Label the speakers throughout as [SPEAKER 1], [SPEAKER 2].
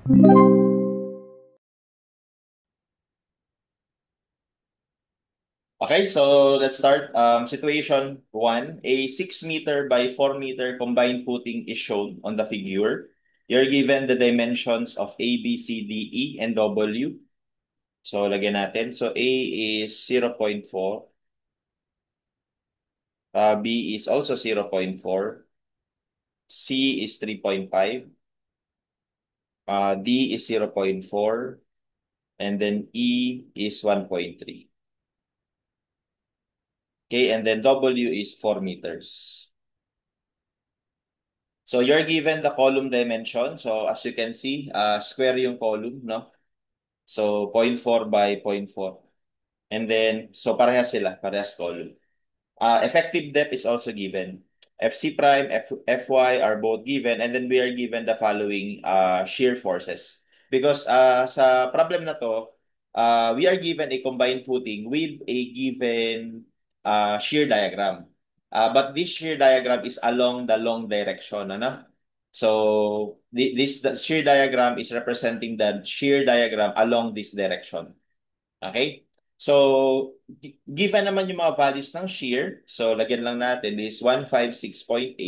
[SPEAKER 1] Okay, so let's start. Situation one, a 6 meter by 4 meter combined footing is shown on the figure. You're given the dimensions of A, B, C, D, E, and W. So, lagyan natin. So, A is 0.4. B is also 0.4. C is 3.5. D is 0.4. And then E is 1.3. Okay, and then W is 4 meters. So you're given the column dimension. So as you can see, square yung column, no? So 0.4 by 0.4. And then, so parehas column. Effective depth is also given. FC prime, Fy are both given, and then we are given the following shear forces. Because sa problem na to, we are given a combined footing with a given shear diagram. But this shear diagram is along the long direction, ano? So the shear diagram is representing the shear diagram along this direction. Okay? So, given naman yung mga values ng shear, so lagyan lang natin is 156.8.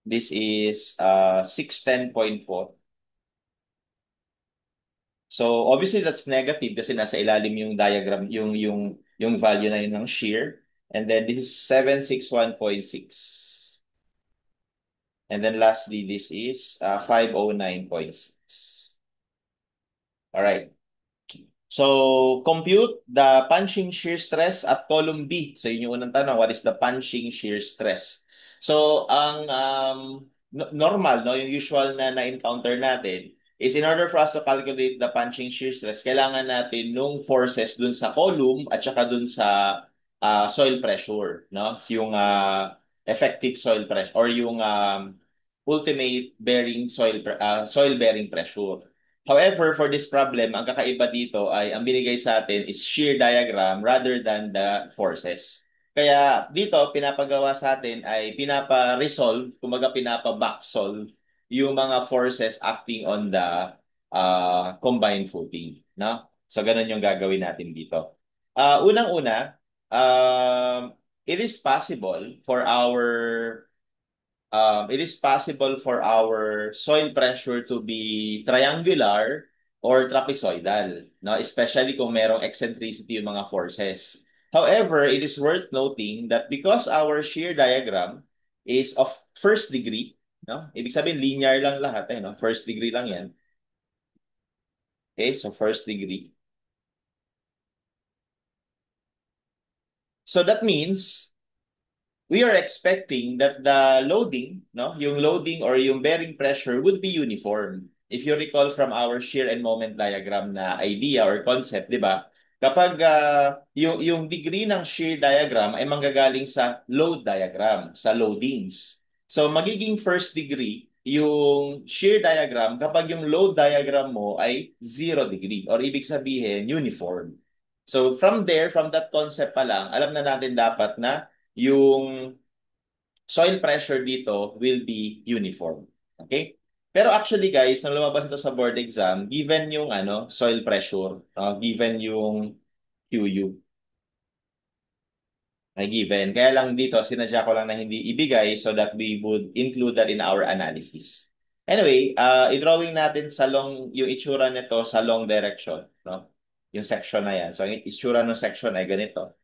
[SPEAKER 1] This is 610.4. So, obviously that's negative kasi nasa ilalim yung diagram, yung value na yun ng shear. And then this is 761.6. And then lastly, this is 509.6. All right. So, compute the punching shear stress at column B. So, yun yung unang tanong, what is the punching shear stress? So, ang normal, no, yung usual na na-encounter natin is in order for us to calculate the punching shear stress, kailangan natin nung forces dun sa column at saka dun sa soil pressure, no? Yung effective soil pressure or yung ultimate bearing soil bearing pressure. However, for this problem, ang kakaiba dito ay ang binigay sa atin is shear diagram rather than the forces. Kaya dito, pinapagawa sa atin ay pinapa-resolve, kumaga pinapa-backsolve yung mga forces acting on the combined footing. No? So, ganun yung gagawin natin dito. Unang-una, it is possible for our soil pressure to be triangular or trapezoidal, no? Especially kung merong eccentricity yung mga forces. However, it is worth noting that because our shear diagram is of first degree, no? Ibig sabihin linear lang lahat, no? First degree lang 'yan. Okay, so first degree. So that means we are expecting that the loading, no, yung loading or yung bearing pressure would be uniform. If you recall from our shear and moment diagram na idea or concept, di ba? Kapag yung degree ng shear diagram ay manggagaling sa load diagram, sa loadings. So magiging first degree yung shear diagram kapag yung load diagram mo ay 0 degree or ibig sabihin uniform. So from there, from that concept pa lang, alam na natin dapat na yung soil pressure dito will be uniform. Okay? Pero actually guys, nung lumabas ito sa board exam, given yung soil pressure, given yung QU, ay given. Kaya lang dito, sinadya ko lang na hindi ibigay so that we would include that in our analysis. Anyway, i-drawing natin sa yung itsura nito sa long direction. No? Yung section na yan. So, ang itsura ng section ay ganito.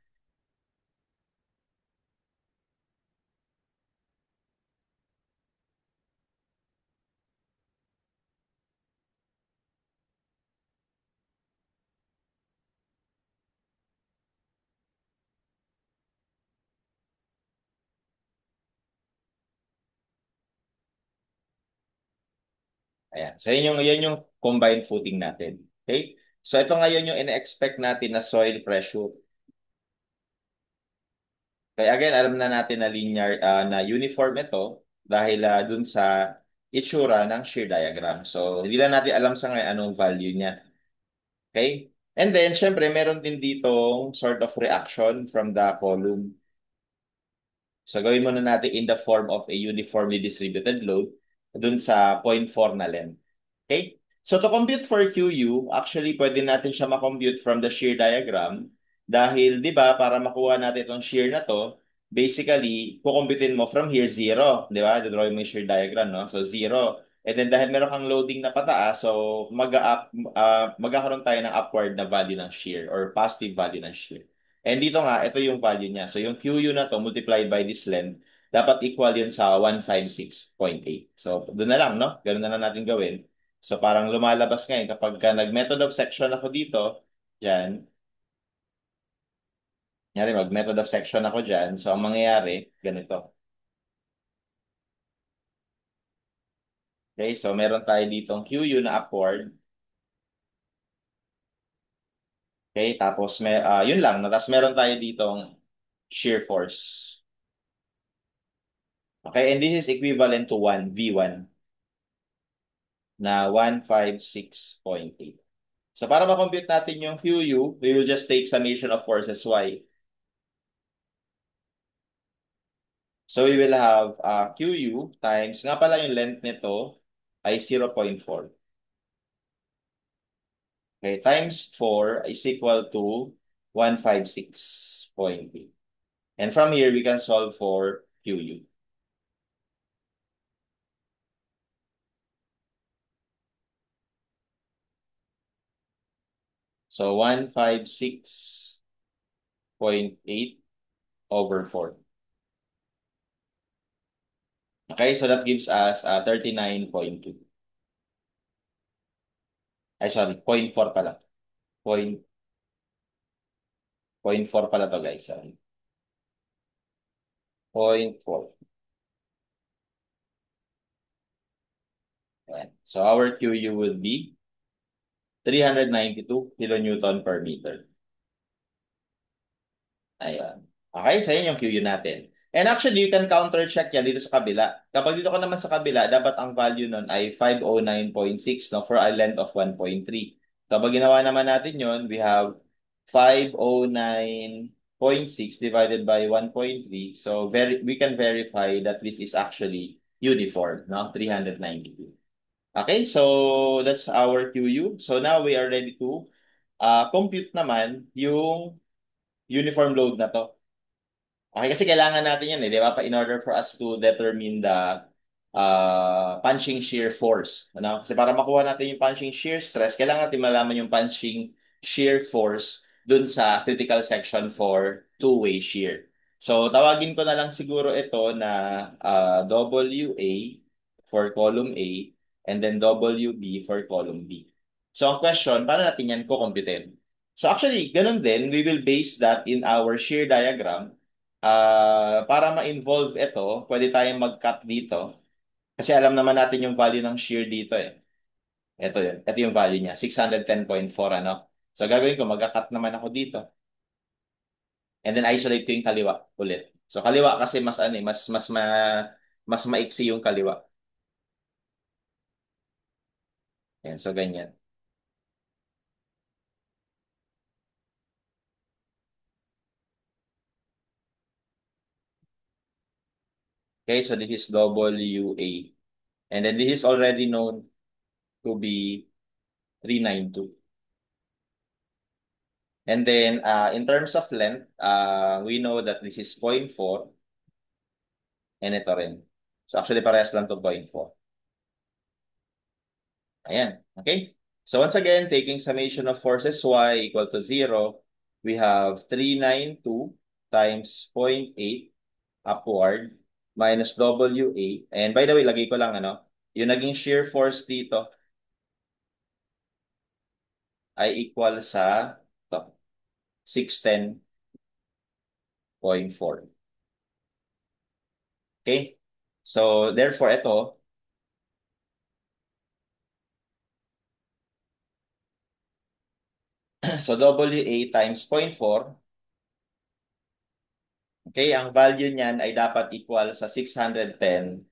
[SPEAKER 1] Ayan. So, yan yung combined footing natin. Okay? So, ito ngayon yung ina-expect natin na soil pressure. Kaya again, alam na natin na linear, na uniform ito dahil dun sa itsura ng shear diagram. So, hindi lang natin alam sa ngayon anong value niya. Okay? And then, syempre, meron din ditong sort of reaction from the column. So, gawin muna natin in the form of a uniformly distributed load. dun sa 0.4 na length. Okay? So to compute for QU, actually pwede natin siya makompute from the shear diagram dahil 'di ba para makuha natin itong shear na to, basically kukumputin mo from here zero, 'di ba? Drawing mo yung shear diagram, no? So zero. And then dahil meron kang loading na pataas, so magkakaroon tayo ng upward na value ng shear or positive value ng shear. And dito nga, ito yung value niya. So yung QU na to multiplied by this length, dapat equal yun sa 156.8. So doon na lang, no? Ganun na lang natin gawin. So parang lumalabas ngayon kapag nag-method of section ako dito, dyan, nyari mag-method of section ako dyan, so ang mangyayari, ganito. Okay, so meron tayo ditong QU na upward. Okay, tapos yun lang, no? Tapos meron tayo ditong shear force. Okay, and this is equivalent to 1, V1, na 156.8. So para ma-compute natin yung QU, we will just take summation of forces Y. So we will have QU times, nga pala yung length nito ay 0.4. Okay, times 4 is equal to 156.8. And from here, we can solve for QU. So 156.8 over 4. Okay, so that gives us 39.2. Ay, sorry, 0.4 pala. Point, 0.4 pala to, guys. Sorry. 0.4. Ayan. So our QU would be 392 kilonewton per meter. Ayan. Okay, sa yun yung QU natin. And actually, you can counter-check yan dito sa kabila. Kapag dito ka naman sa kabila, dapat ang value nun ay 509.6, no, for a length of 1.3. Kapag ginawa naman natin yun, we have 509.6 divided by 1.3. So we can verify that this is actually uniform, no? 392. Okay, so that's our QU. So now we are ready to compute naman yung uniform load na to. Okay, kasi kailangan natin yan eh, di ba? In order for us to determine the punching shear force. Ano? Kasi para makuha natin yung punching shear stress, kailangan natin malaman yung punching shear force dun sa critical section for two-way shear. So, tawagin ko na lang siguro ito na WA for column A and then WB for column B. So, ang question, paano natin yan kukumputin? So, actually, ganun din, we will base that in our shear diagram. Para ma-involve ito, pwede tayong mag-cut dito. Kasi alam naman natin yung value ng shear dito eh. Ito yun. Ito yung value niya. 610.4 ano. So gagawin ko, mag-cut naman ako dito. And then isolate ko yung kaliwa ulit. So kaliwa kasi mas ano eh, mas maiksi yung kaliwa. Ayan, so ganyan. Okay, so this is WA. And then this is already known to be 392. And then in terms of length, we know that this is 0.4 and ito rin. So actually parehas lang to 0.4. Ayan. Okay? So once again, taking summation of forces y equal to 0, we have 392 times 0.8 upward minus WA. And by the way, lagay ko lang ano, yung naging shear force dito ay equal sa to, 610.4. Okay? So therefore, ito, so WA times 0.4. Okay, ang value niyan ay dapat equal sa 610.4.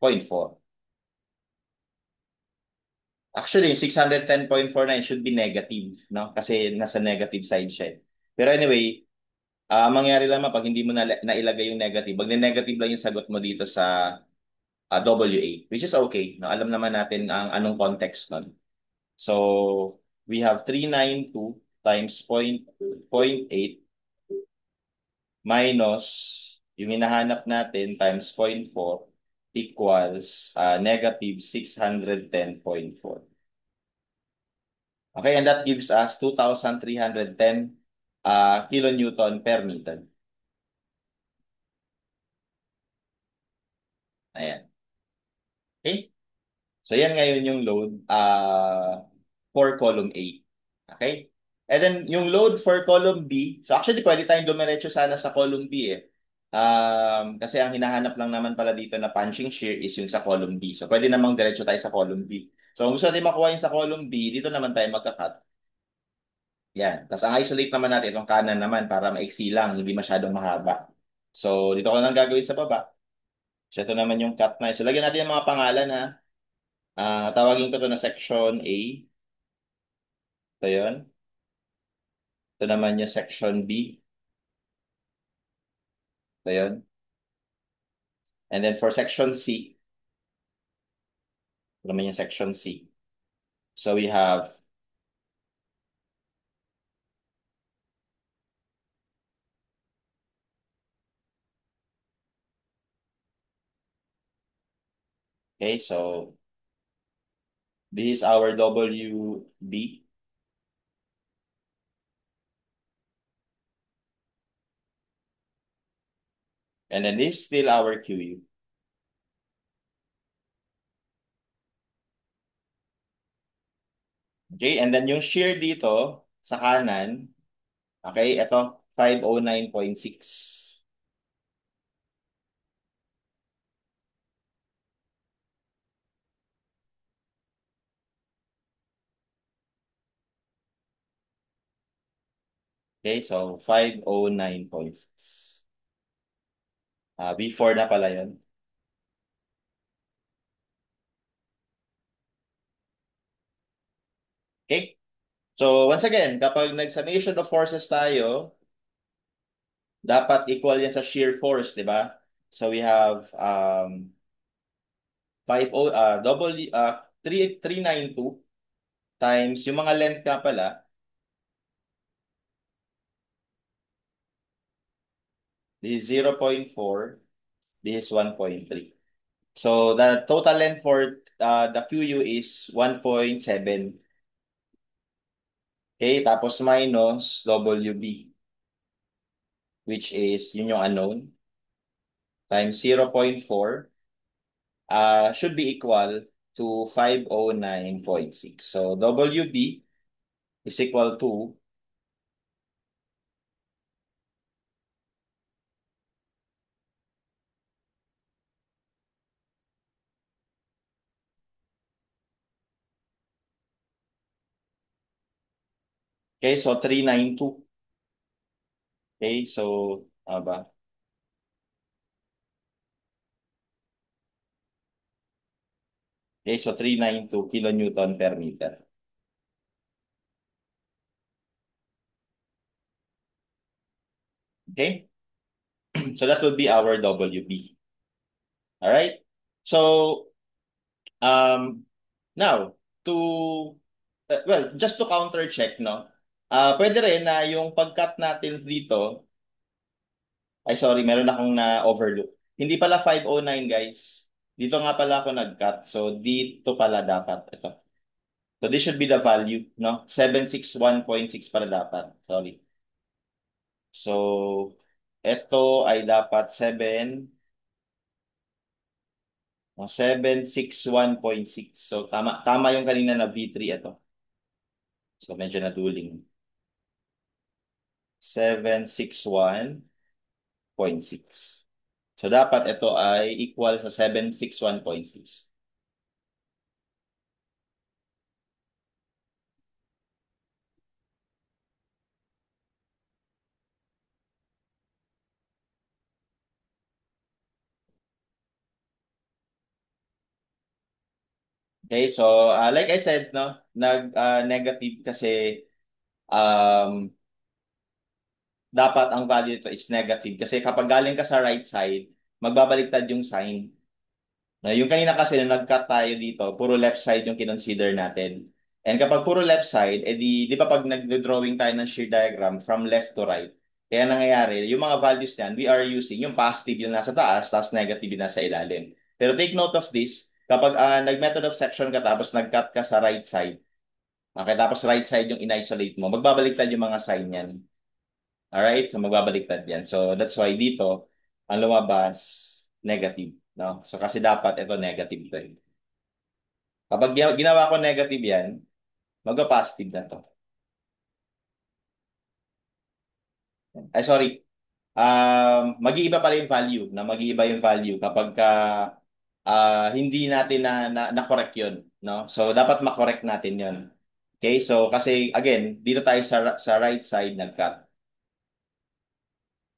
[SPEAKER 1] Actually, 610.49 should be negative, no? Kasi nasa negative side siya. Pero anyway, mangyari lang pag hindi mo nailagay yung negative. Pag negative lang yung sagot mo dito sa WA, which is okay. No, alam naman natin ang anong context nun. So, we have 392 times point 8 minus yung hinahanap natin times point 4 equals negative 610.4. Okay, and that gives us 2,310 kilonewton per meter. Ayan. Okay? So yan ngayon yung load for column A. Okay? And then yung load for column B, so actually pwede tayong dumiretso sana sa column B eh. Kasi ang hinahanap lang naman pala dito na punching shear is yung sa column B. So pwede namang diretso tayo sa column B. So kung gusto natin makuha yung sa column B, dito naman tayo magka-cut. Yan. Tapos ang isolate naman natin itong kanan naman para maiksi lang, hindi masyadong mahaba. So dito ko lang gagawin sa baba. So ito naman yung cut na. So lagyan natin yung mga pangalan ha. Tawagin ko to na section A. Ito yun. Ito naman yung section B. Ito yun. And then for section C, ito naman yung section C. So we have, okay, so this is our WB. And then this is still our QU. Okay, and then yung shear dito sa kanan, okay, ito 509.6. Okay, so 509.6. Before na pala yun. Okay, so once again, kapag nag-summation of forces tayo, dapat equal yan sa shear force, di ba? So we have 392 times yung mga length ka pala, this is 0.4, this is 1.3. So the total length for the QU is 1.7. Okay, tapos minus WB, which is yun yung unknown, times 0.4, should be equal to 509.6. So WB is equal to, okay, so 392. Okay, so, ba? Okay, so 392 kilonewton per meter. Okay? So that will be our WB. All right? So, um, now, well, just to counter check, no? Pwede rin na yung pag-cut natin dito, ay sorry, meron akong na-overlook. Hindi pala 509, guys. Dito nga pala ako nag-cut. So, dito pala dapat. Ito. So, this should be the value, no? 761.6 pala dapat. Sorry. So, ito ay dapat 761.6. So, tama yung kanina na V3 ito. So, medyo naduling. 761.6. So, dapat ito ay equal sa 761.6. Okay, so like I said, no, negative kasi um, dapat ang value nito is negative kasi kapag galing ka sa right side, magbabaliktad yung sign. Yung kanina kasi nung nag-cut tayo dito, puro left side yung kinonsider natin. And kapag puro left side, di ba pag nag-drawing tayo ng shear diagram from left to right, kaya nangyayari, yung mga values niyan, we are using yung positive yung nasa taas, tapos negative yung nasa ilalim. Pero take note of this, kapag nag-method of section ka tapos nag-cut ka sa right side, okay, tapos right side yung in-isolate mo, magbabaliktad yung mga sign niyan. Alright? So magbabaliktad yan. So that's why dito, ang lumabas, negative. No? So kasi dapat ito negative to. Kapag ginawa ko negative yan, magpa-positive na to. Ay, sorry. Mag-iiba pala yung value, na mag-iiba yung value kapag hindi natin na-correct yun. No? So dapat ma-correct natin yun. Okay? So kasi again, dito tayo sa right side nag-cut.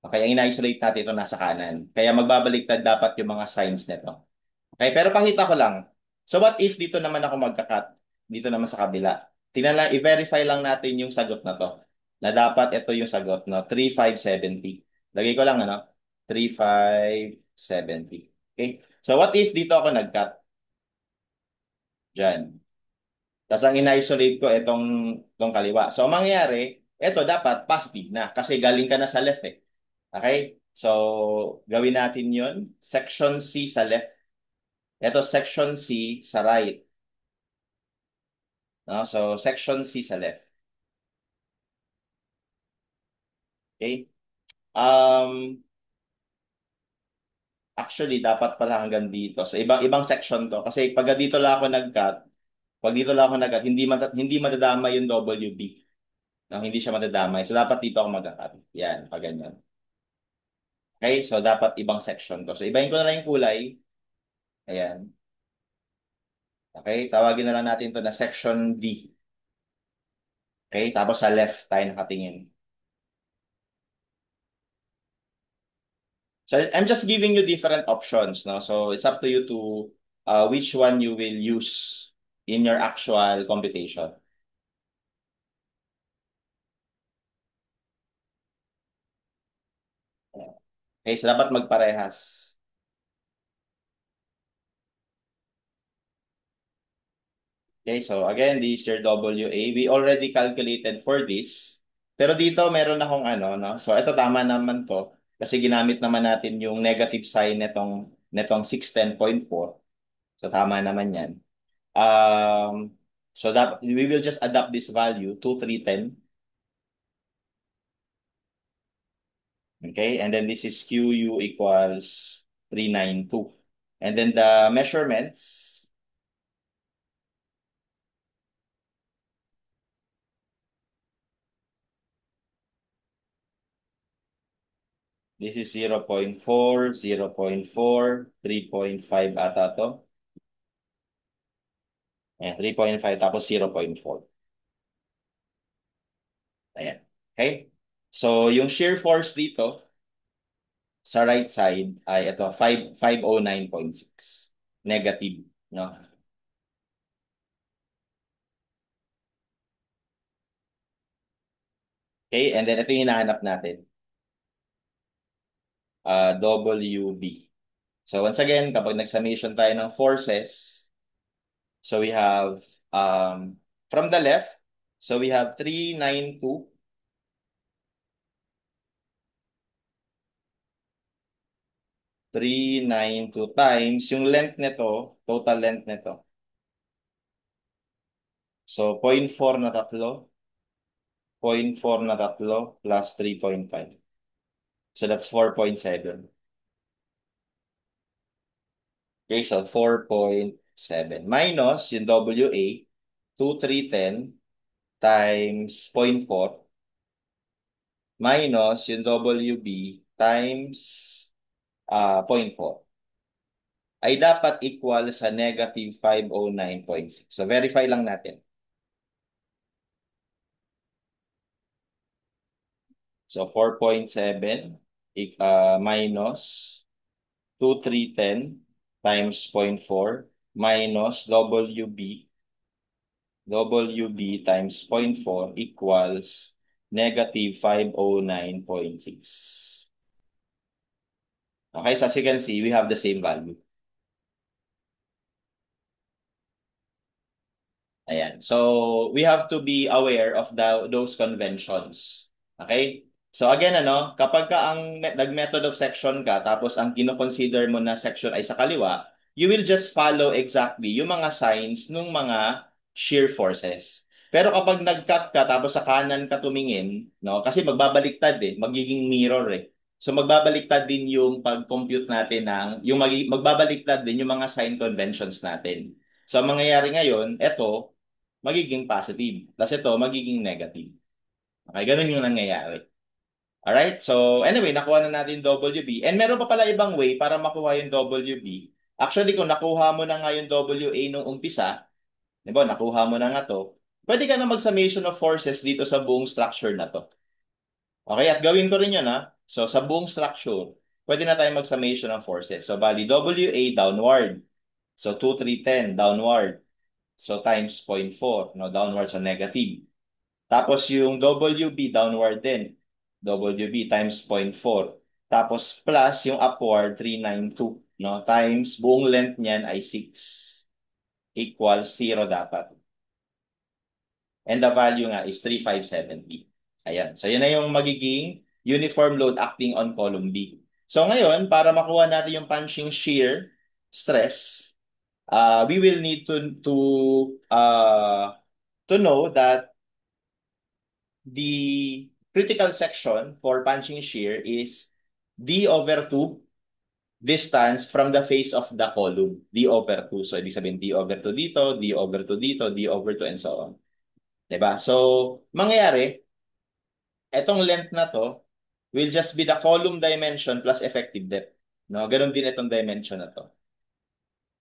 [SPEAKER 1] Okay, ang ina-isolate natin ito nasa kanan. Kaya magbabaliktad dapat yung mga signs nito. Okay, pero pakita ko lang. So what if dito naman ako magka-cut? Dito naman sa kabila. Tingnan lang, i-verify lang natin yung sagot na to. Na dapat ito yung sagot, no? 3,570. Lagay ko lang, ano? 3,570. Okay? So what if dito ako nag-cut? Diyan. Tapos ang in-isolate ko itong kaliwa. So ang mangyayari, ito dapat positive na kasi galing ka na sa left eh. Okay? So gawin natin yon. Section C sa left. Ito section C sa right. No? So, section C sa left. Okay? Um, Actually, dapat pala hanggang dito. So, ibang section to. Kasi pag dito lang ako nag-cut, pag dito lang ako nag-cut, hindi madadama yung WB. No? Hindi siya madadamay. So, dapat dito ako mag-cut. Yan, pag ganyan. Okay? So, dapat ibang section to. So, ibahin ko na lang yung kulay. Ayan. Okay? Tawagin na lang natin to na section D. Okay? Tapos sa left tayo nakatingin. So I'm just giving you different options, no? So it's up to you to which one you will use in your actual computation. Okay, so dapat magparehas. Okay, so again, this is your WA. We already calculated for this. Pero dito meron akong ano, no? So ito tama naman to kasi ginamit naman natin yung negative sign netong 610.4. So tama naman 'yan. So that we will just adapt this value to 310. Okay, and then this is QU equals 392. And then the measurements, this is 0.4, 0.4, 3.5 ata to. Ayan, 3.5 tapos 0.4. Ayan. Okay? So, yung shear force dito sa right side ay ito, 509.6. Negative, no? Okay, and then ito yung hinahanap natin, WB. So, once again, kapag nag-summation tayo ng forces, so we have from the left, so we have 392, 392 times yung length nito, total length nito. So 0.4 na tatlo, 0.4 na tatlo plus 3.5. So that's 4.7. Okay, so 4.7 minus yung WA, 2310 times 0.4 minus yung WB times 0.4 ay dapat equal sa negative 509.6. So verify lang natin. So 4.7 minus 2310 times 0.4 minus WB times 0.4 equals negative 509.6. Okay, so as you can see, we have the same value. Ayan. So, we have to be aware of those conventions. Okay? So, again, kapag ka nag-method of section ka, tapos ang kino-consider mo na section ay sa kaliwa, you will just follow exactly yung mga signs ng mga shear forces. Pero kapag nag-cut ka, tapos sa kanan ka tumingin, no? Kasi magbabaliktad magiging mirror So, magbabaliktad din yung pag-compute natin magbabaliktad din yung mga sign conventions natin. So, ang mangyayari ngayon, eto, magiging positive. Plus ito, magiging negative. Okay, ganun yung nangyayari. Alright? So, anyway, nakuha na natin WB. And meron pa pala ibang way para makuha yung WB. Actually, kung nakuha mo na nga yung WA nung umpisa, di ba, nakuha mo na nga to, pwede ka na mag-summation of forces dito sa buong structure na to. Okay, at gawin ko rin yun, ha? So, sa buong structure, pwede na tayo mag-summation of forces. So, bali, WA downward. So, 2, 3, 10 downward. So, times 0.4, no? Downward, so negative. Tapos yung WB downward din. WB times 0.4. Tapos plus yung upward 392, no? Times buong length niyan ay 6 equals 0 dapat. And the value nga is 3570. Ayan. So yun na yung magiging uniform load acting on column B. So ngayon, para makuha natin yung punching shear stress, we will need to know that the critical section for punching shear is D over 2 distance from the face of the column. D over 2. So, ibig sabihin D over 2 dito, D over 2 dito, D over 2, and so on. Diba? So, mangyayari, etong length na to will just be the column dimension plus effective depth. No? Ganon din itong dimension na to.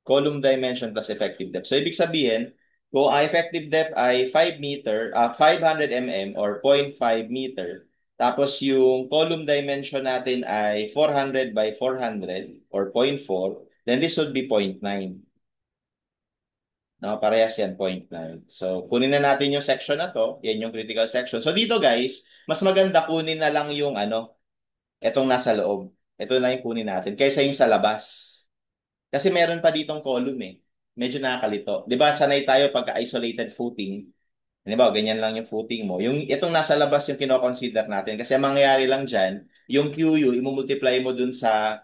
[SPEAKER 1] Column dimension plus effective depth. So, ibig sabihin, kung ang effective depth ay 500 mm or 0.5 meter, tapos yung column dimension natin ay 400 by 400 or 0.4, then this would be 0.9. No, parehas yan, 0.9. So, kunin na natin yung section na to. Yan yung critical section. So, dito guys, mas maganda kunin na lang yung etong nasa loob. Ito na yung kunin natin kaysa yung sa labas. Kasi meron pa ditong column Medyo nakakalito. 'Di ba sanay tayo pagka isolated footing. 'Di ba ganyan lang yung footing mo. Yung itong nasa labas yung kino-consider natin kasi ang mangyayari lang diyan, yung QU i-multiply mo dun sa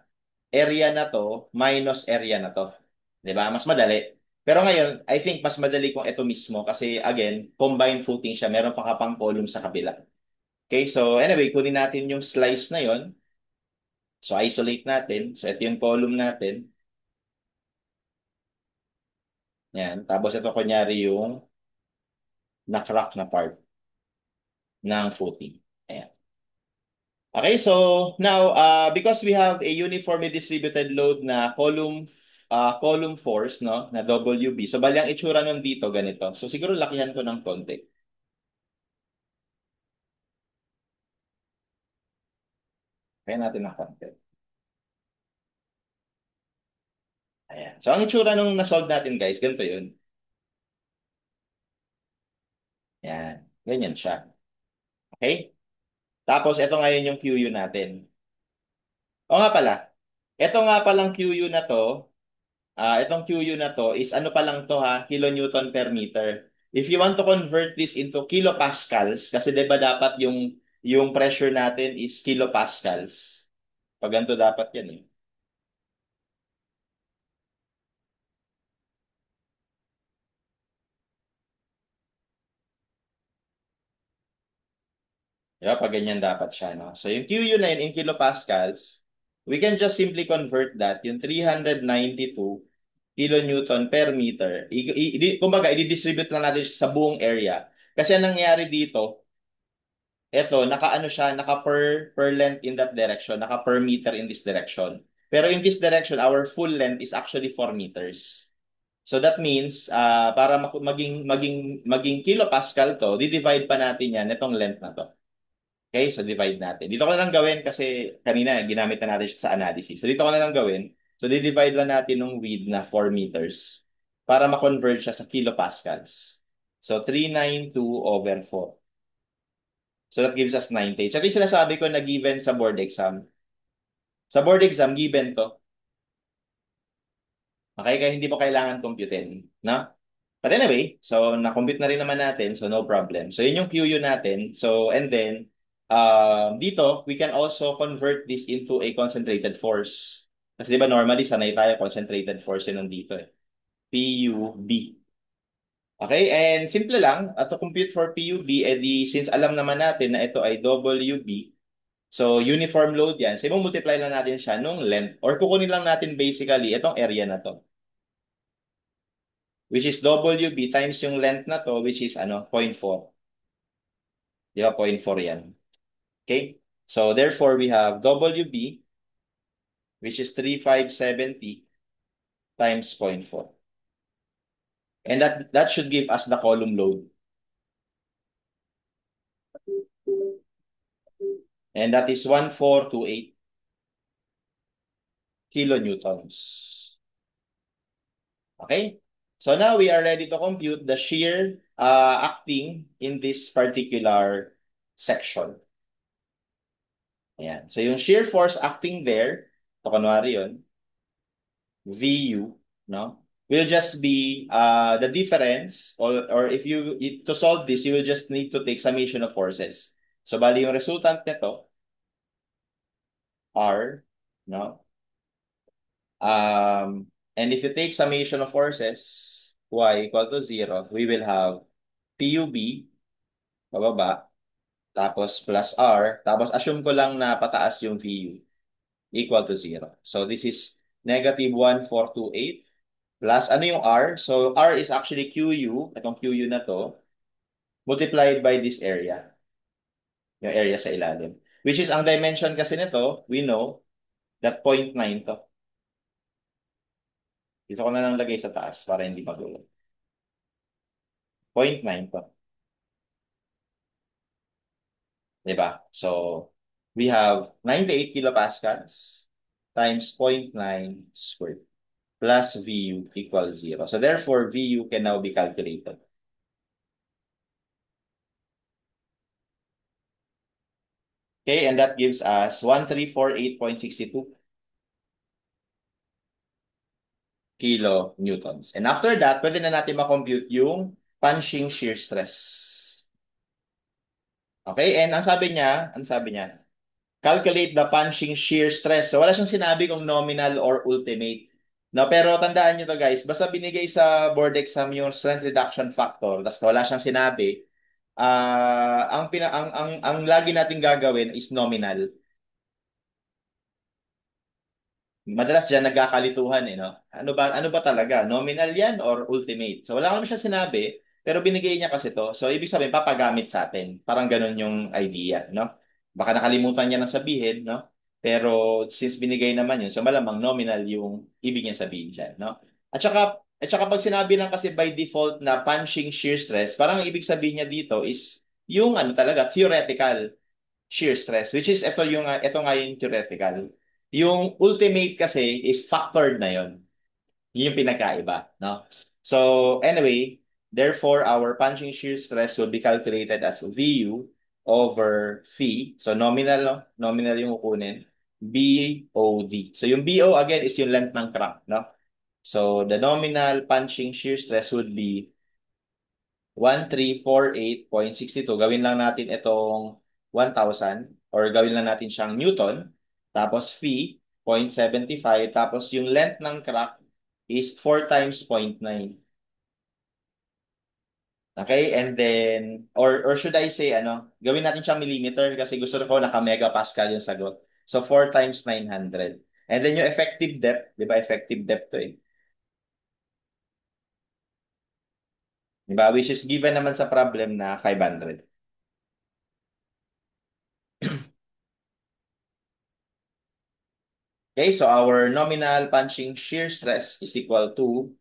[SPEAKER 1] area na to minus area na to. 'Di ba? Mas madali. Pero ngayon, I think mas madali kung ito mismo kasi again, combined footing siya. Meron pa kapang column sa kabila. Okay, so anyway, kunin natin yung slice na yon. So isolate natin. So ito yung column natin. Yan. Tapos ito kunyari yung na-crack na part ng footing. Ayan. Okay, so now, because we have a uniformly distributed load na column force, no, na WB. So, bali ang itsura nun dito, ganito. So, siguro lakihan ko ng konti. Kaya natin ng konti. Ayan. So, ang itsura nung na-solve natin, guys, ganito yun. Ayan. Ganyan siya. Okay? Tapos, ito ngayon yung QU natin. O nga pala, ito nga palang QU na to, itong QU na to is ano pa lang to kilonewton per meter. If you want to convert this into kilopascals, kasi 'di ba dapat yung pressure natin is kilopascals. Pag ganito dapat 'yan eh. Diba? Pag ganyan dapat siya, no? So yung QU na yun in kilopascals, we can just simply convert that, yung 392 kilonewton per meter. Kumbaga, i-distribute lang natin siya sa buong area. Kasi ang nangyayari dito, eto, naka-ano siya, naka per length in that direction, naka per meter in this direction. Pero in this direction, our full length is actually 4 meters. So that means, para maging kilopascal to, di-divide pa natin yan, itong length na to. Okay, so divide natin. Dito ko na lang gawin kasi kanina ginamit na natin siya sa analysis. So dito ko na lang gawin. So di-divide lang natin ng width na 4 meters para ma-convert siya sa kilopascals. So 392 over 4. So that gives us 90. So ito yung sinasabi ko na given sa board exam. Sa board exam, given to. Okay, kaya hindi mo kailangan computein. Na? But anyway, so na-compute na rin naman natin, so no problem. So yun yung QU natin. So and then dito, we can also convert this into a concentrated force. Kasi di ba normally sanay tayo concentrated force yun nandito eh. PUB. Okay, and simple lang, to compute for PUB, edi since alam naman natin na ito ay WB, so uniform load yan, so multiply lang natin siya nung length, or kukunin lang natin basically itong area na to, which is WB times yung length na to, which is ano, 0.4. Di ba, 0.4 yan. Okay, so therefore we have WB, which is 3,570 times 0.4. And that should give us the column load. And that is 1428 kilonewtons. Okay? So now we are ready to compute the shear acting in this particular section. Ayan. So yung shear force acting there, so kunwari yun, VU, no? Will just be the difference, or if you, to solve this, you will just need to take summation of forces. So bali yung resultant nito, R, no? And if you take summation of forces, y equal to 0, we will have PUB, pababa, tapos plus R, tapos assume ko lang na pataas yung VU, equal to 0. So this is negative 1428 plus ano yung R? So R is actually QU, itong QU na to, multiplied by this area, yung area sa ilalim. Which is, ang dimension kasi nito, we know that 0.9 to. Dito ko na lang lagay sa taas para hindi magulo. 0.9 to. Diba? So, we have 98 kilopascals times 0.9 squared plus VU equals 0. So, therefore, VU can now be calculated. Okay, and that gives us 1348.62 kilonewtons. And after that, pwede na natin makompute yung punching shear stress. Okay, and ang sabi niya, calculate the punching shear stress. So wala siyang sinabi kung nominal or ultimate. No, pero tandaan niyo to guys, basta binigay sa board exam yung strength reduction factor, tapos wala siyang sinabi, ang lagi nating gagawin is nominal. Madalas diyan nagkakalituhan eh, no? Ano ba talaga? Nominal yan or ultimate? So wala naman siya sinabi, pero binigay niya kasi to. So ibig sabihin papagamit sa atin. Parang ganun yung idea, no? Baka nakalimutan niya nang sabihin, no? Pero since binigay naman yun, so malamang nominal yung ibig niya sabihin diyan, no? At saka pag sinabi lang kasi by default na punching shear stress, parang ang ibig sabihin niya dito is yung ano talaga theoretical shear stress, which is ito nga yung theoretical. Yung ultimate kasi is factored na yon. Yun yung pinagkaiba, no? So anyway, therefore our punching shear stress will be calculated as VU over phi. So nominal, no? Nominal yung kukunin. BOD. So yung BO again is yung length ng crank, no? So the nominal punching shear stress would be 1348.62. Gawin lang natin itong 1,000 or gawin lang natin siyang Newton. Tapos phi, 0.75. Tapos yung length ng crack is 4 times 0.9. Okay? And then, or should I say, gawin natin siyang millimeter kasi gusto ko naka-megapascal yung sagot. So 4 times 900. And then yung effective depth, di ba effective depth to eh. Di ba? Which is given naman sa problem na 500. Okay, so our nominal punching shear stress is equal to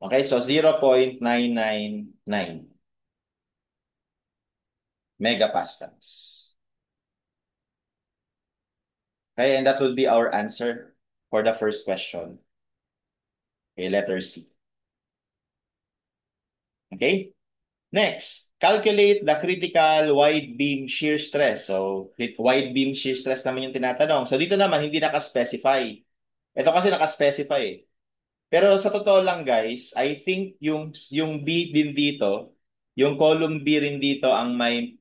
[SPEAKER 1] okay, so 0.999 megapascals. Okay, and that would be our answer for the first question. Okay, letter C. Okay, next. Calculate the critical wide beam shear stress. So, wide beam shear stress naman yung tinatanong. So, dito naman, hindi naka-specify. Ito kasi naka-specify eh. Pero sa totoo lang guys, I think yung B din dito, yung column B rin dito ang may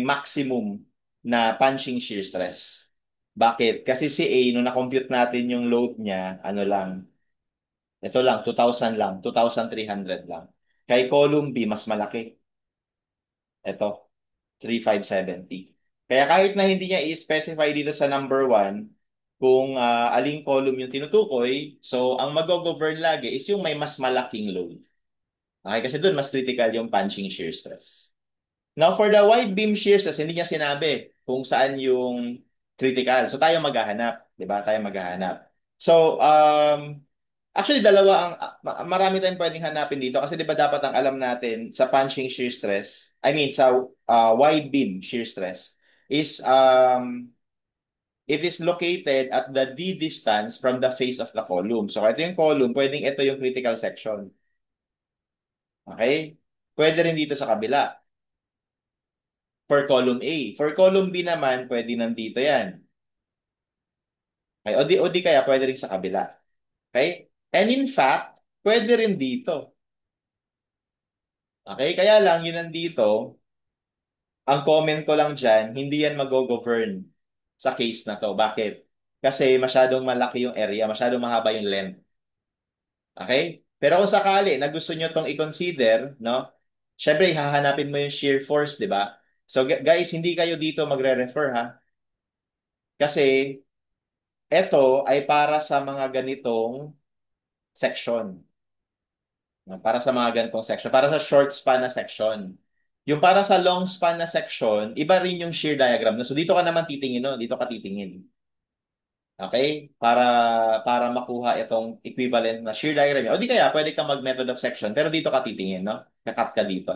[SPEAKER 1] maximum na punching shear stress. Bakit? Kasi si A, nung na-compute natin yung load niya, ano lang, ito lang, 2,000 lang, 2,300 lang. Kay column B, mas malaki. Ito, 3,570. Kaya kahit na hindi niya i-specify dito sa number 1, kung aling column yung tinutukoy, so ang mag-govern lagi is yung may mas malaking load. Okay, kasi doon mas critical yung punching shear stress. Now, for the wide beam shear stress, hindi niya sinabi kung saan yung critical. So, tayo maghahanap. Di ba? Tayo maghahanap. So, actually, dalawa ang, marami tayong pwedeng hanapin dito kasi di ba dapat ang alam natin sa punching shear stress, I mean, sa wide beam shear stress, is it is located at the D distance from the face of the column. So, ito yung column, pwedeng ito yung critical section. Okay? Pwede rin dito sa kabila. For column A. For column B naman, pwede nandito yan. Okay? O di kaya pwede rin sa kabila. Okay? And in fact, pwede rin dito. Okay? Kaya lang, yun nandito, ang comment ko lang dyan, hindi yan mag-govern sa case na to. Bakit? Kasi masyadong malaki yung area, masyadong mahaba yung length. Okay? Pero kung sakali na gusto nyo tong i-consider, no? Syempre, hahanapin mo yung shear force, di ba? So guys, hindi kayo dito magre-refer ha. Kasi ito ay para sa mga ganitong section. Para sa mga ganitong section. Para sa short span na section. Yung para sa long span na section, iba rin yung shear diagram. So dito ka naman titingin, no? Dito ka titingin. Okay? Para makuha itong equivalent na shear diagram. O di kaya, pwede ka mag-method of section, pero dito ka titingin, no? Kakat ka dito.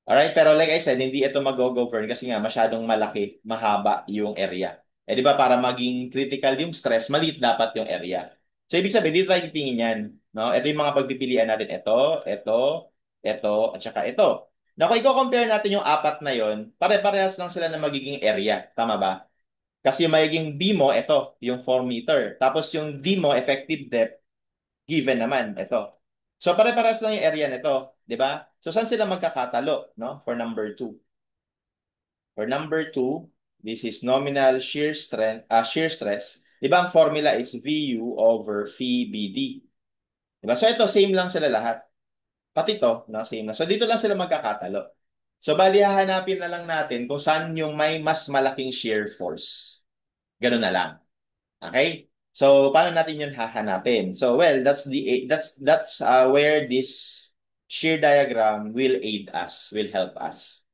[SPEAKER 1] Alright, pero like I said, hindi ito mag-govern kasi nga masyadong malaki, mahaba yung area. Eh di ba para maging critical yung stress, maliit dapat yung area. So ibig sabihin, dito tayo titingin yan. No? Ito yung mga pagpipilian natin. Ito, at saka ito. Na kung i-compare natin yung apat na yon, pare-parehas lang sila na magiging area. Tama ba? Kasi yung magiging B mo, ito, yung 4 meter. Tapos yung D mo, effective depth, given naman, ito. So pare-parehas lang yung area nito, di ba? So saan sila magkakatalo, no? For number 2. For number 2, this is nominal shear strength, shear stress. Di ba ang formula is VU over phi BD. Di ba? So ito, same lang sila lahat. Pati to, no? Same na. So dito lang sila magkakatalo. So bali hahanapin na lang natin kung saan yung may mas malaking shear force. Ganun na lang. Okay? So, paano natin yun hahanapin? So, well, that's where this shear diagram will aid us, will help us.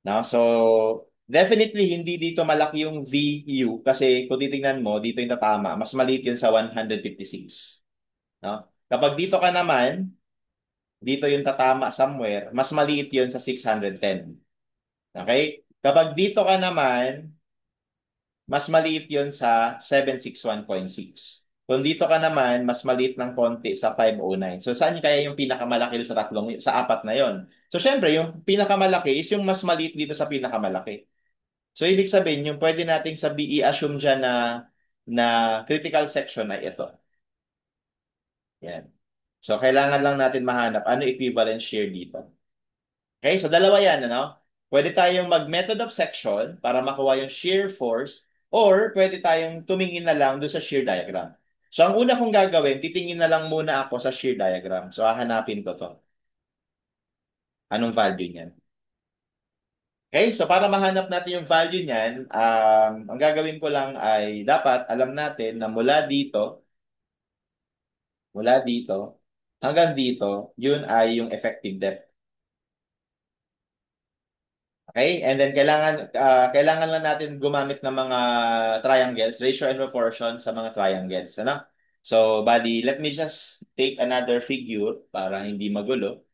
[SPEAKER 1] No? So, definitely hindi dito malaki yung VU kasi kung titingnan mo, dito yung tatama, mas maliit yun sa 156. No? Kapag dito ka naman, dito yung tatama somewhere, mas maliit yun sa 610. Okay? Kapag dito ka naman, mas maliit yon sa 761.6. Kung dito ka naman, mas maliit ng konti sa 509. So, saan kaya yung pinakamalaki sa sa apat na yon? So, syempre, yung pinakamalaki is yung mas maliit dito sa pinakamalaki. So, ibig sabihin, yung pwede nating i-assume dyan na critical section ay ito. Yan. So, kailangan lang natin mahanap ano equivalent shear dito. Okay, so dalawa yan, ano? Pwede tayong mag-method of section para makuha yung shear force or pwede tayong tumingin na lang doon sa shear diagram. So, ang una kong gagawin, titingin na lang muna ako sa shear diagram. So, hahanapin ko to. Anong value niyan? Okay, so para mahanap natin yung value niyan, ang gagawin ko lang ay dapat alam natin na mula dito, hanggang dito, yun ay yung effective depth. Okay? And then kailangan lang natin gumamit ng mga triangles, ratio and proportion sa mga triangles, ano? So, buddy, let me just take another figure para hindi magulo.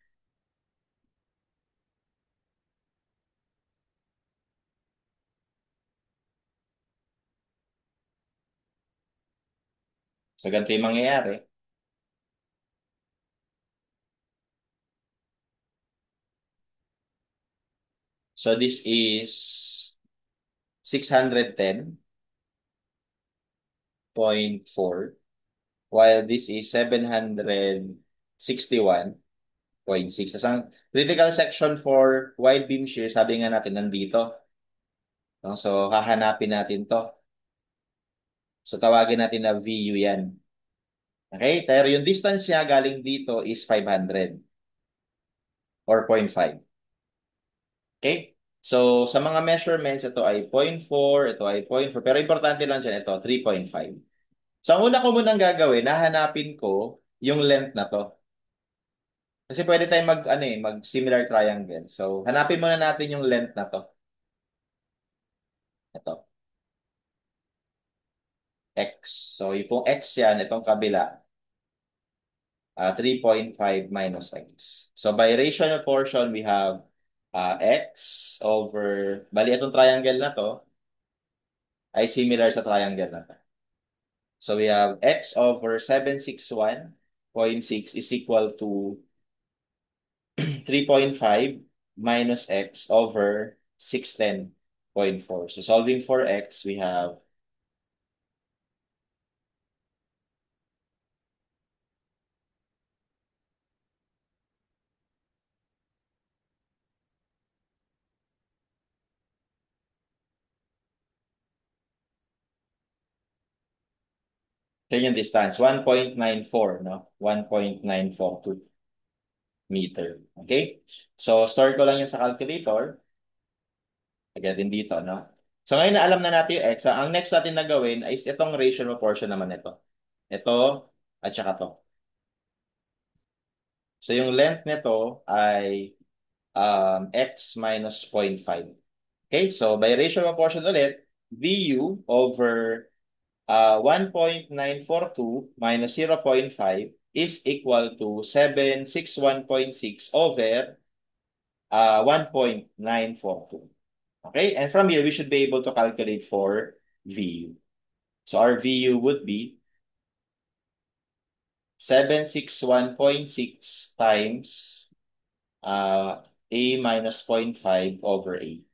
[SPEAKER 1] So, ganito yung mangyayari. So this is 610.4 while this is 761.6. Tapos ang critical section for wide beam shear, sabi nga natin nandito. No? So hahanapin natin to. So tawagin natin na VU yan. Okay? Pero yung distance niya galing dito is 500 or 0.5. Okay? So sa mga measurements, ito ay 0.4, ito ay 0.4. Pero importante lang dyan, ito 3.5. So ang una ko munang gagawin, nahanapin ko yung length na to. Kasi pwede tayong mag similar triangle. So hanapin muna natin yung length na to. Ito, x. So yung kung x yan, itong kabila, 3.5 minus x. So by rational portion, we have x over, bali itong triangle na to ay similar sa triangle na to. So we have x over 761.6 is equal to 3.5 minus x over 610.4. So solving for x, we have yun yung distance, 1.94, no? 1.942 meter. Okay? So store ko lang yun sa calculator. Again din dito, no? So ngayon na alam na natin yung x, ang next natin na gawin is itong ratio proportion naman ito. Ito at saka to. So yung length nito ay x minus 0.5. Okay, so by ratio proportion ulit, VU over 1.942 minus 0.5 is equal to 761.6 over 1.942. Okay, and from here, we should be able to calculate for VU. So our VU would be 761.6 times A minus 0.5 over A.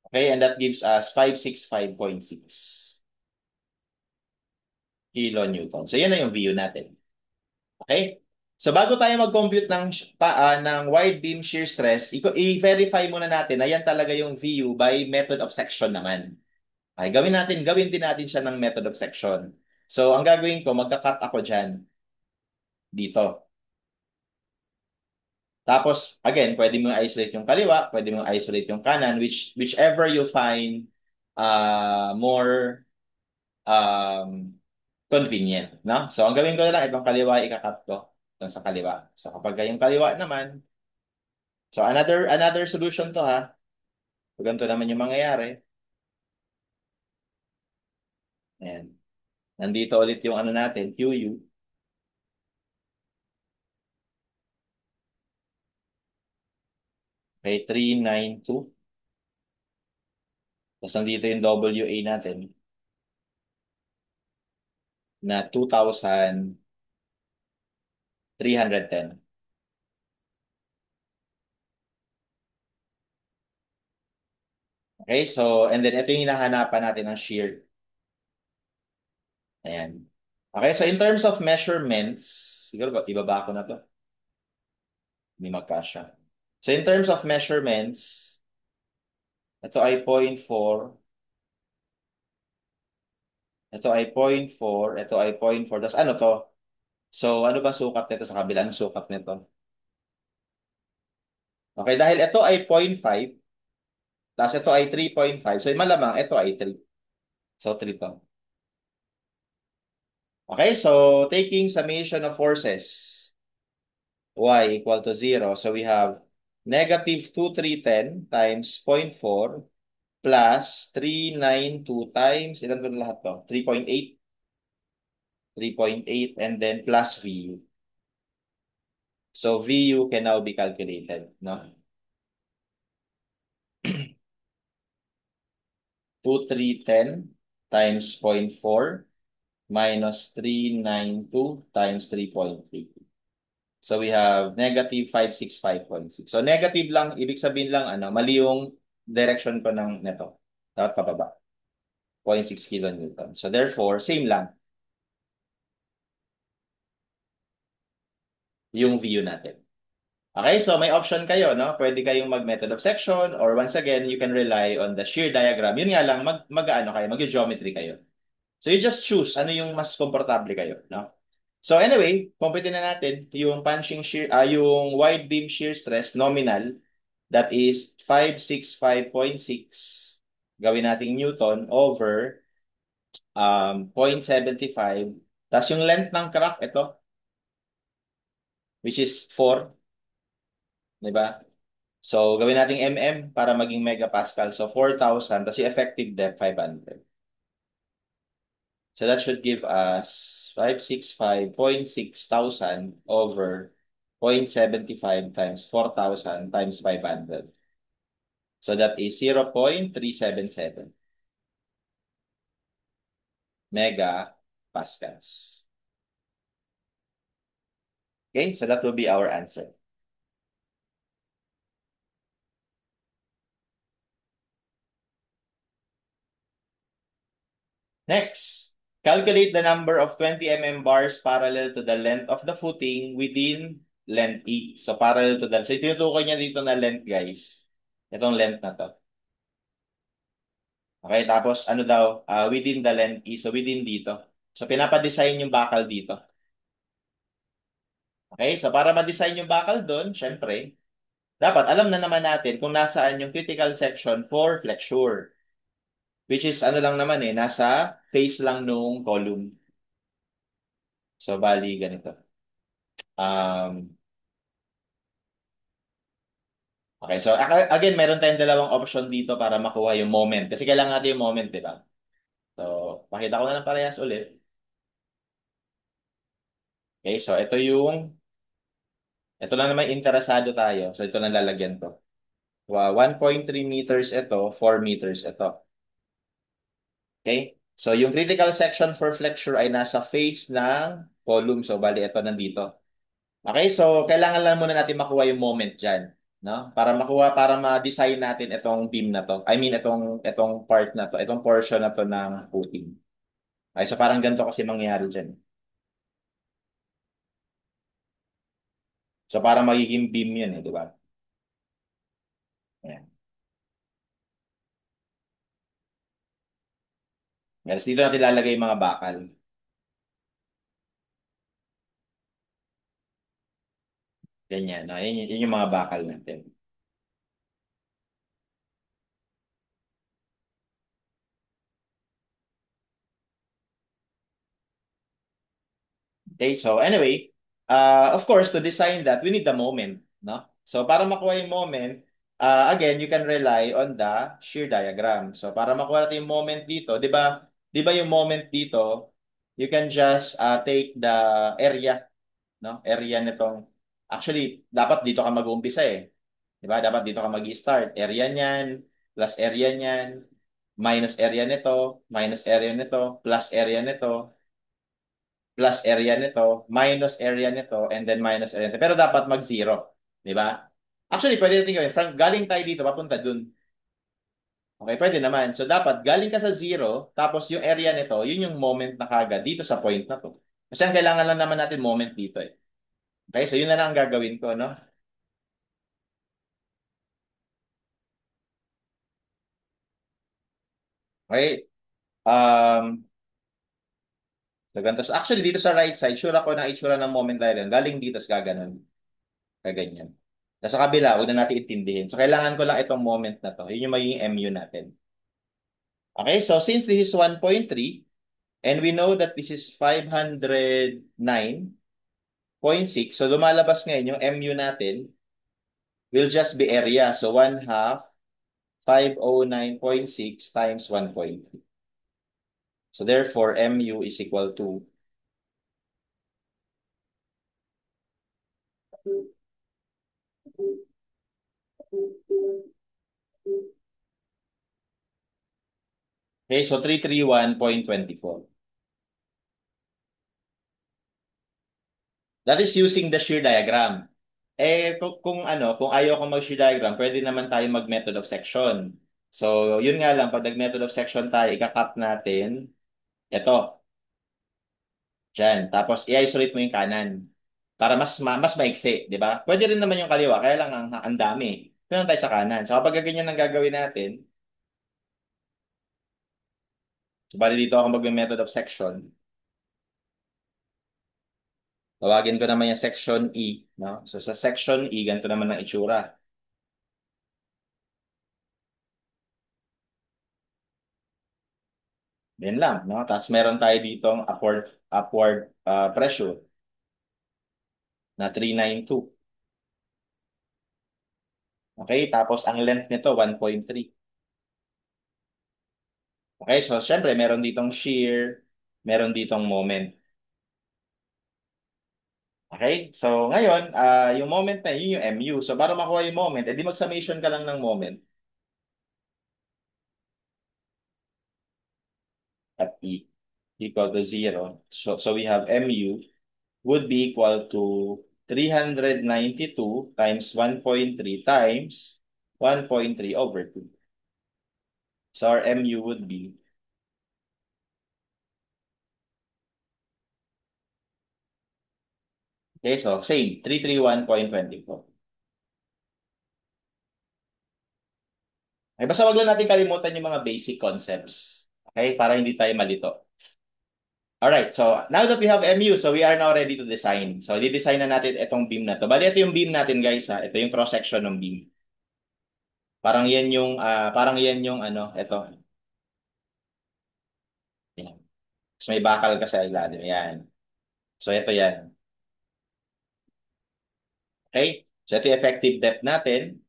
[SPEAKER 1] Okay, and that gives us 565.6 kilonewton. So yan na yung VU natin. Okay? So bago tayo mag-compute ng wide beam shear stress, i-verify muna natin na yan talaga yung VU by method of section naman. Okay, gawin din natin siya ng method of section. So ang gagawin ko, magka-cut ako dyan, dito. Tapos, again, pwede mo isolate yung kaliwa, pwede mo isolate yung kanan, whichever you find more um, convenient, no? So, ang gawin ko na lang, itong kaliwa, ikakat ko. Itong sa kaliwa. So, kapag yung kaliwa naman, so another solution to ha. So, ganito naman yung mangyayari. Ayan. Nandito ulit yung ano natin, QU. Okay, 392. Tapos nandito yung WA natin na 2,310. Okay, so, and then ito yung hinahanapan natin ng shear. Ayan. Okay, so in terms of measurements, siguro ba, ibaba ko na to. Hindi magkasya. So in terms of measurements, ito ay 0.4, ito ay 0.4, ito ay 0.4. Tapos ano to? So ano ba sukat nito sa kabila? Anong sukat nito? Okay, dahil ito ay 0.5, tapos ito ay 3.5, so malamang ito ay 3. So 3 to. Okay, so taking summation of forces, y equal to 0. So we have negative 2,310 times 0.4 plus 392 times, ilan doon lahat to? 3.8. 3.8 and then plus VU. So VU can now be calculated, no? 2,310 times 0.4 minus 392 times 3.8. So we have negative 565.6. So negative lang, ibig sabihin lang, mali yung direction ko ng neto. Dapat pababa. 0.6 kilonewton. So therefore, same lang yung VU natin. Okay, so may option kayo, no? Pwede kayong mag-method of section or once again, you can rely on the shear diagram. Yun nga lang, mag-ano kayo, mag-geometry kayo. So you just choose ano yung mas komportable kayo, no? So anyway, computin na natin yung yung wide beam shear stress nominal that is 565.6 gawin nating Newton over 0.75. Tapos yung length ng crack ito which is 4, di ba? So gawin nating mm para maging megapascal. So 4,000 tapos yung effective depth 500. So that should give us 565.6 thousand over 0.75 times 4,000 times 500. So that is 0.377 megapascals. Okay, so that will be our answer. Next, calculate the number of 20 bars parallel to the length of the footing within length E. So parallel to that. So tinutukoy niya dito na length, guys. Itong length na to. Okay, tapos ano daw, within the length E, so within dito. So pinapadesign yung bakal dito. Okay, so para ma-design yung bakal doon, syempre, dapat alam na naman natin kung nasaan yung critical section for flexure. Which is ano lang naman nasa face lang nung column. So bali ganito. Um, okay, so again, meron tayong dalawang option dito para makuha yung moment. Kasi kailangan natin yung moment, di ba? So, pakita ko na lang parehas ulit. Okay, so ito lang naman interesado tayo. So, ito na lalagyan to. 1.3 meters ito, 4 meters ito. Okay? So, yung critical section for flexure ay nasa face ng column. So, bali, ito nandito. Okay? So, kailangan lang muna natin makuha yung moment dyan. No? Para ma-design natin itong beam na to. I mean, itong part na to, itong portion na to ng footing. Okay? So, parang ganito kasi mangyayari dyan. So, parang magiging beam yun di ba? Ayan. Yes, dito natin lalagay yung mga bakal. Ganyan. No? Yun yung mga bakal natin. Okay, so anyway, of course, to design that, we need the moment, no? So para makuha yung moment, again, you can rely on the shear diagram. So para makuha natin yung moment dito, 'di ba? 'Di ba yung moment dito, you can just take the area, no? Area nitong actually dapat dito ka mag-uumpisa 'Di ba? Dapat dito ka mag-start. Area niyan, plus area niyan, minus area nito, plus area nito plus area nito, minus area nito, and then minus area nito. Pero dapat mag-zero. Di ba? Actually, pwede natin gawin. Frank, galing tayo dito, papunta dun. Okay, pwede naman. So, dapat galing ka sa zero, tapos yung area nito, yun yung moment na kagad dito sa point na to. Kasi ang kailangan lang naman natin moment dito Okay, so yun na lang ang gagawin ko, no? Okay. So, ganito. So, actually, dito sa right side, sure ako na itsura ng moment tayo rin. Galing dito, sa gaganon. Kaganyan. Sa kabila, huwag na natin intindihin. So, kailangan ko lang itong moment na to. Yun yung magiging MU natin. Okay, so since this is 1.3, and we know that this is 509.6, so lumalabas ngayon yung MU natin will just be area. So 1 half 509.6 times 1.3. So therefore, MU is equal to okay, so 331.24. That is using the shear diagram. Kung ano, kung ayaw ko mag-shear diagram, pwede naman tayo mag-method of section. So, yun nga lang, pag nag-method of section tayo, ikakap natin, ito, dyan. Tapos, i-isolate mo yung kanan. Para mas maiksi, di ba? Pwede rin naman yung kaliwa, kaya lang ang dami. Ito tayo sa kanan. So, kapag ganyan ang gagawin natin, so, bali dito ako mag-method of section. Tawagin ko naman yung section E. No? So, sa section E, ganito naman ang itsura. Yan lang, no? Tapos meron tayo ditong upward pressure na 392. Okay, tapos ang length nito 1.3. Okay, so syempre meron ditong shear, meron ditong moment. Okay, so ngayon, yung moment na yun yung MU. So para makuha yung moment, edi mag-summation ka lang ng moment at E equal to 0. So we have MU would be equal to 392 times 1.3 times 1.3 over 2. So our MU would be, okay, so same, 331.24. Okay, basta wag lang natin kalimutan yung mga basic concepts. Okay, para hindi tayo malito. Alright, so now that we have MU, so we are now ready to design. So, di-design na natin itong beam na to. Bali, ito yung beam natin, guys, ha. Ito yung cross-section ng beam. Parang yan yung ano, ito. Yan. So, may bakal ka sa ilalim. Yan. So, ito yan. Okay? So, ito yung effective depth natin.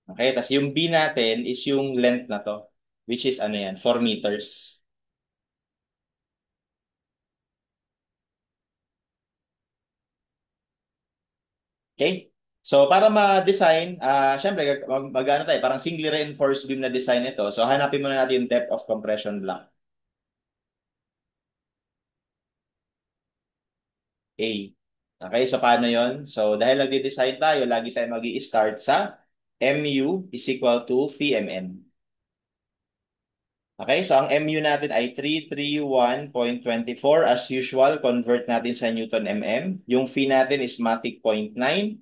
[SPEAKER 1] Okay? Tapos yung B natin is yung length na to, which is ano yan, 4 meters. Okay? So, para ma-design, syempre, mag-ano tayo, parang singly reinforced beam na design ito. So, hanapin muna natin yung depth of compression block, A. Okay, so paano yon? So, dahil nagde-design tayo, lagi tayo mag-i-start sa MU is equal to VMN. Okay, so ang MU natin ay 331.24. As usual, convert natin sa Newton mm. Yung phi natin is matic 0.9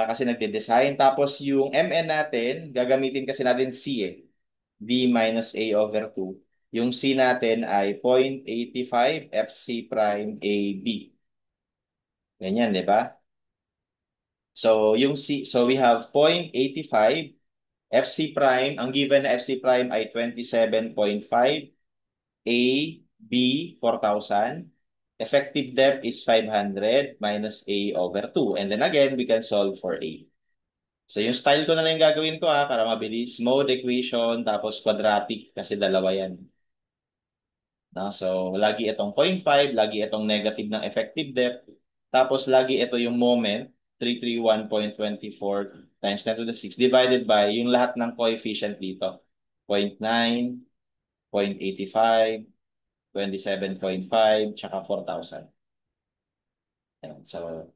[SPEAKER 1] kasi nagde-design. Tapos yung MN natin, gagamitin kasi natin C eh. B minus A over 2. Yung C natin ay 0.85 FC prime AB. Ganyan, di ba? So, we have 0.85 FC prime. Ang given na FC prime ay 27.5. A, B, 4,000. Effective depth is 500 minus A over 2. And then again, we can solve for A. So yung style ko na lang yung gagawin ko para mabilis. Mode equation, tapos quadratic kasi dalawa yan. No? So lagi itong 0.5, lagi itong negative ng effective depth. Tapos lagi ito yung moment, 331.24 times 10 to the 6 divided by yung lahat ng coefficient dito. 0.9, 0.85, 27.5, tsaka 4,000. Ayan. So,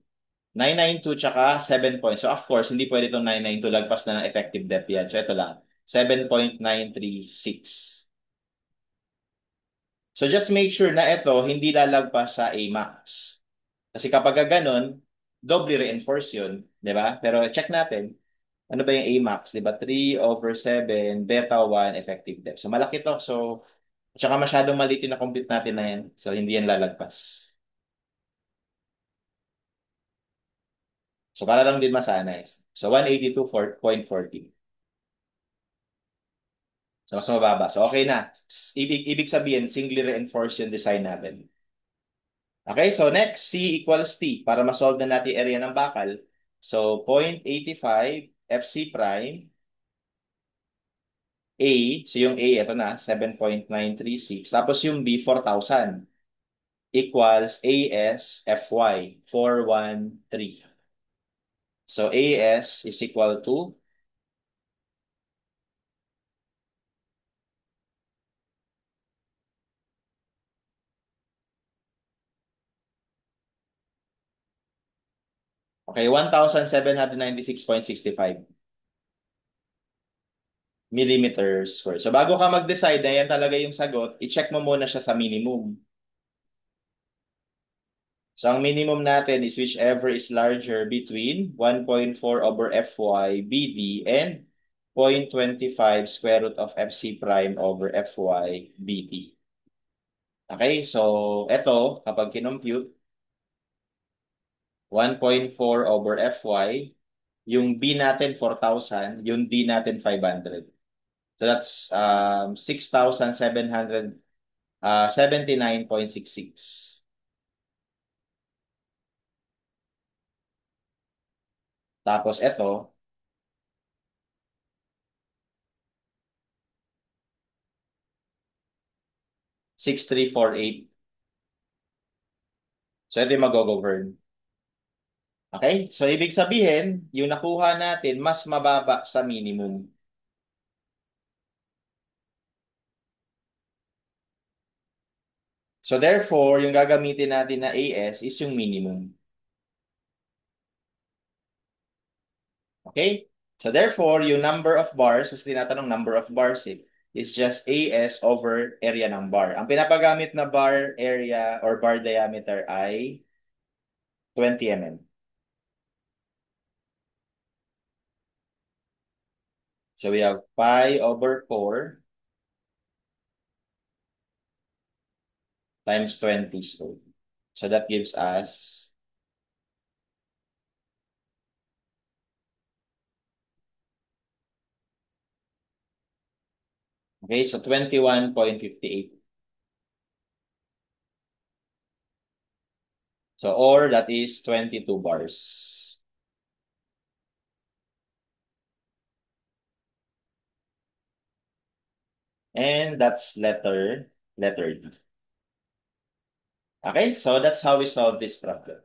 [SPEAKER 1] 992 tsaka 7 points. So, of course, hindi pwede itong 992 lagpas na ng effective depth yan. So, ito lang. 7.936. So, just make sure na ito hindi lalagpas sa Amax. Kasi kapag ganun, doubly reinforce yun. Di ba? Pero check natin. Ano ba yung Amax? Di ba? 3 over 7, beta 1, effective depth. So, malaki to. So, tsaka masyadong maliit yung na-compute natin na yan. So, hindi yan lalagpas. So, para lang din masanay. So, 182.40. So, mas mababa. So, okay na. Ibig sabihin, singly reinforced yung design natin. Okay, so next, C equals T. Para ma-solve na natin area ng bakal. So, 0.85 FC prime A. So, yung A, ito na, 7.936. Tapos yung B, 4,000. Equals AS FY, 413. So, AS is equal to, Okay, 1,796.65 millimeters square. So bago ka mag-decide na yan talaga yung sagot, i-check mo muna siya sa minimum. So ang minimum natin is whichever is larger between 1.4 over Fy BD and 0.25 square root of Fc prime over Fy BD. Okay, so eto, kapag kinompute, 1.4 over Fy, yung B natin 4,000, yung D natin 500. So that's 6,779.66. Tapos ito, 6,348. So ito yung mag-govern. Okay? So ibig sabihin, yung nakuha natin mas mababa sa minimum. So therefore, yung gagamitin natin na AS is yung minimum. Okay? So therefore, yung number of bars, kasi tinatanong number of bars is just AS over area ng bar. Ang pinapagamit na bar area or bar diameter ay 20 mm. So we have pi over 4 times 20 squared. So that gives us, okay, so 21.58. So or that is 22 bars. And that's letter D. Okay, so that's how we solve this problem.